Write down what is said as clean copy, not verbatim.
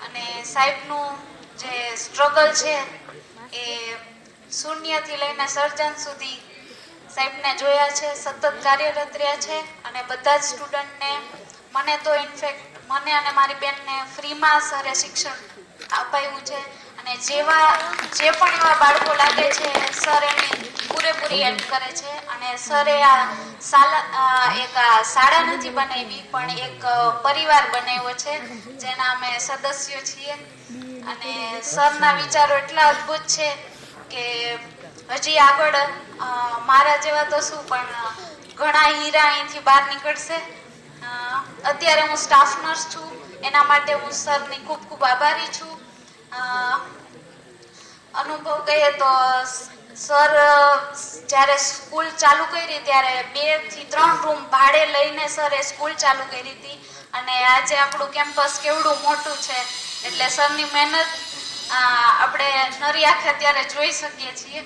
અને સાહેબનું જે સ્ટ્રગલ છે એ શૂન્યથી લઈને સર્જન સુધી સાહેબને જોયા છે, સતત કાર્યરત રહ્યા છે અને બધા જ સ્ટુડન્ટને, મને તો ઇનફેક્ટ મને અને મારી બેનને ફ્રીમાં સરે શિક્ષણ અપાયું છે અને જે પણ એવા બાળકો લાગે છે સર એમની પૂરેપૂરી હેલ્પ કરે છે. અને સરે એક શાળા નથી બનાવી પણ એક પરિવાર બનાવ્યો છે જેના અમે સદસ્યો છીએ. અને સરના વિચારો એટલા અદ્ભુત છે કે હજી આગળ મારા જેવા તો શું પણ ઘણા હીરા અહીંથી બહાર નીકળશે. અત્યારે હું સ્ટાફ નર્સ છું, એના માટે હું સરની ખૂબ ખૂબ આભારી છું. અનુભવ કહીએ તો સર જ્યારે સ્કૂલ ચાલુ કરી ત્યારે 2 થી 3 રૂમ ભાડે લઈને સરે સ્કૂલ ચાલુ કરી હતી અને આજે આપણું કેમ્પસ કેવડું મોટું છે એટલે સરની મહેનત આપણે નરી આંખે અત્યારે જોઈ શકીએ છીએ.